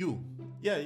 You. Yeah.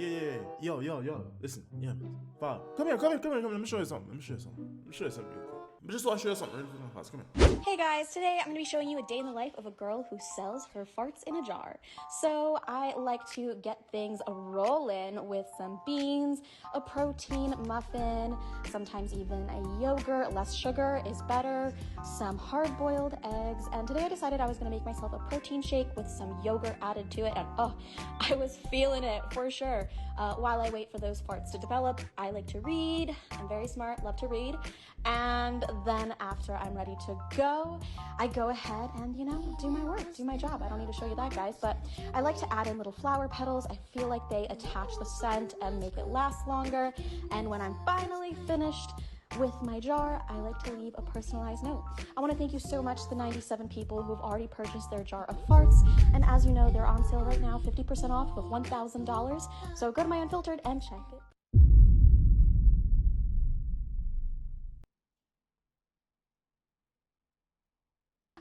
Yo. Listen. Yeah, man. Fine. Come here. Let me show you something. Let me show you something real quick. I just want to show you something really fast. Come here. Hey guys, today I'm going to be showing you a day in the life of a girl who sells her farts in a jar. So I like to get things rolling with some beans, a protein muffin, sometimes even a yogurt. Less sugar is better, some hard-boiled eggs, and today I decided I was going to make myself a protein shake with some yogurt added to it, and I was feeling it for sure. While I wait for those farts to develop, I like to read. I'm very smart, love to read, and then after I'm ready to go, I go ahead and, do my work, do my job. I don't need to show you that, guys, but I like to add in little flower petals. I feel like they attach the scent and make it last longer. And when I'm finally finished with my jar, I like to leave a personalized note. I want to thank you so much to the 97 people who've already purchased their jar of farts. And as you know, they're on sale right now, 50% off with $1,000. So go to my Unfiltered and check it.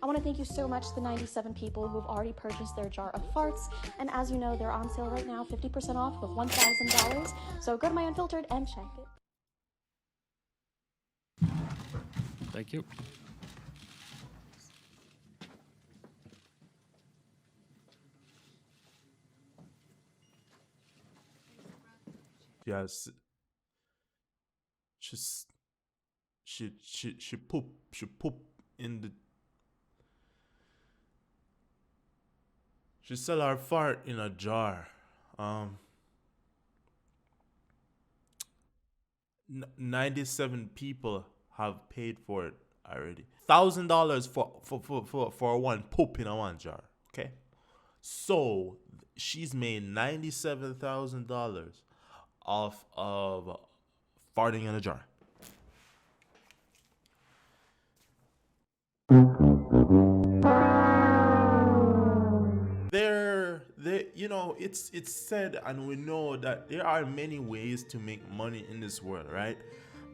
I want to thank you so much to the 97 people who've already purchased their jar of farts. And as you know, they're on sale right now, 50% off with $1,000. So go to my Unfiltered and check it. Thank you. Yes. She poop in the. She sell her fart in a jar. 97 people have paid for it already. $1,000 for one poop in a one jar. Okay, so she's made $97,000 off of farting in a jar. It's said, and we know that there are many ways to make money in this world, right?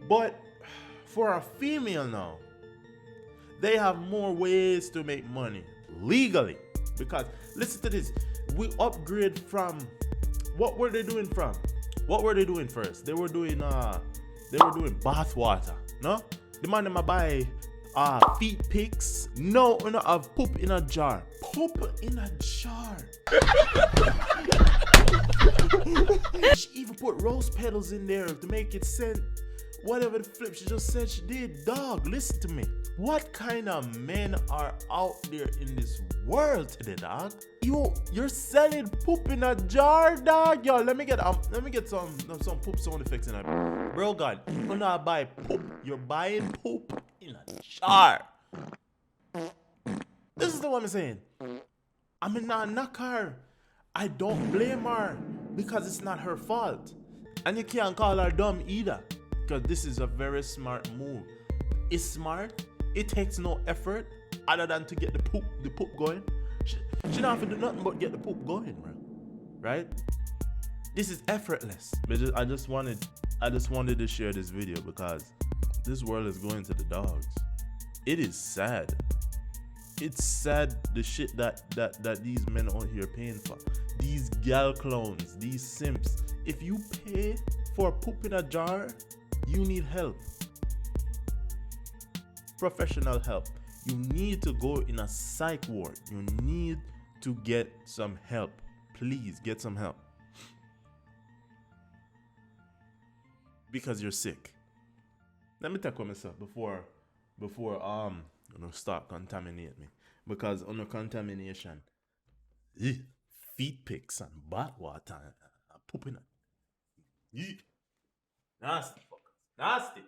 But for a female now, they have more ways to make money legally. Because listen to this, we upgrade from what were they doing from? What were they doing first? They were doing bath water, no? The man them buy feet pics. No, of poop in a jar. Poop in a jar. She even put rose petals in there to make it scent. Whatever the flip she just said she did. Dog, listen to me. What kind of men are out there in this world today, dog? You're selling poop in a jar, dog. Yo, let me get some poop sound effects in it. Bro, God, you're not buying poop. You're buying poop in a jar. This is the one I'm saying. I mean, not knock her. I don't blame her because it's not her fault, and you can't call her dumb either. Because this is a very smart move. It's smart. It takes no effort other than to get the poop going. She don't have to do nothing but get the poop going, bro. Right? This is effortless. But I just wanted to share this video because this world is going to the dogs. It is sad. It's sad the shit that these men out here paying for. These gal clones, these simps. If you pay for poop in a jar, you need help. Professional help. You need to go in a psych ward. You need to get some help. Please get some help. Because you're sick. Let me take on myself before start contaminate me. Because under contamination, feet pics and bath water and pooping. Nasty fuckers. Nasty.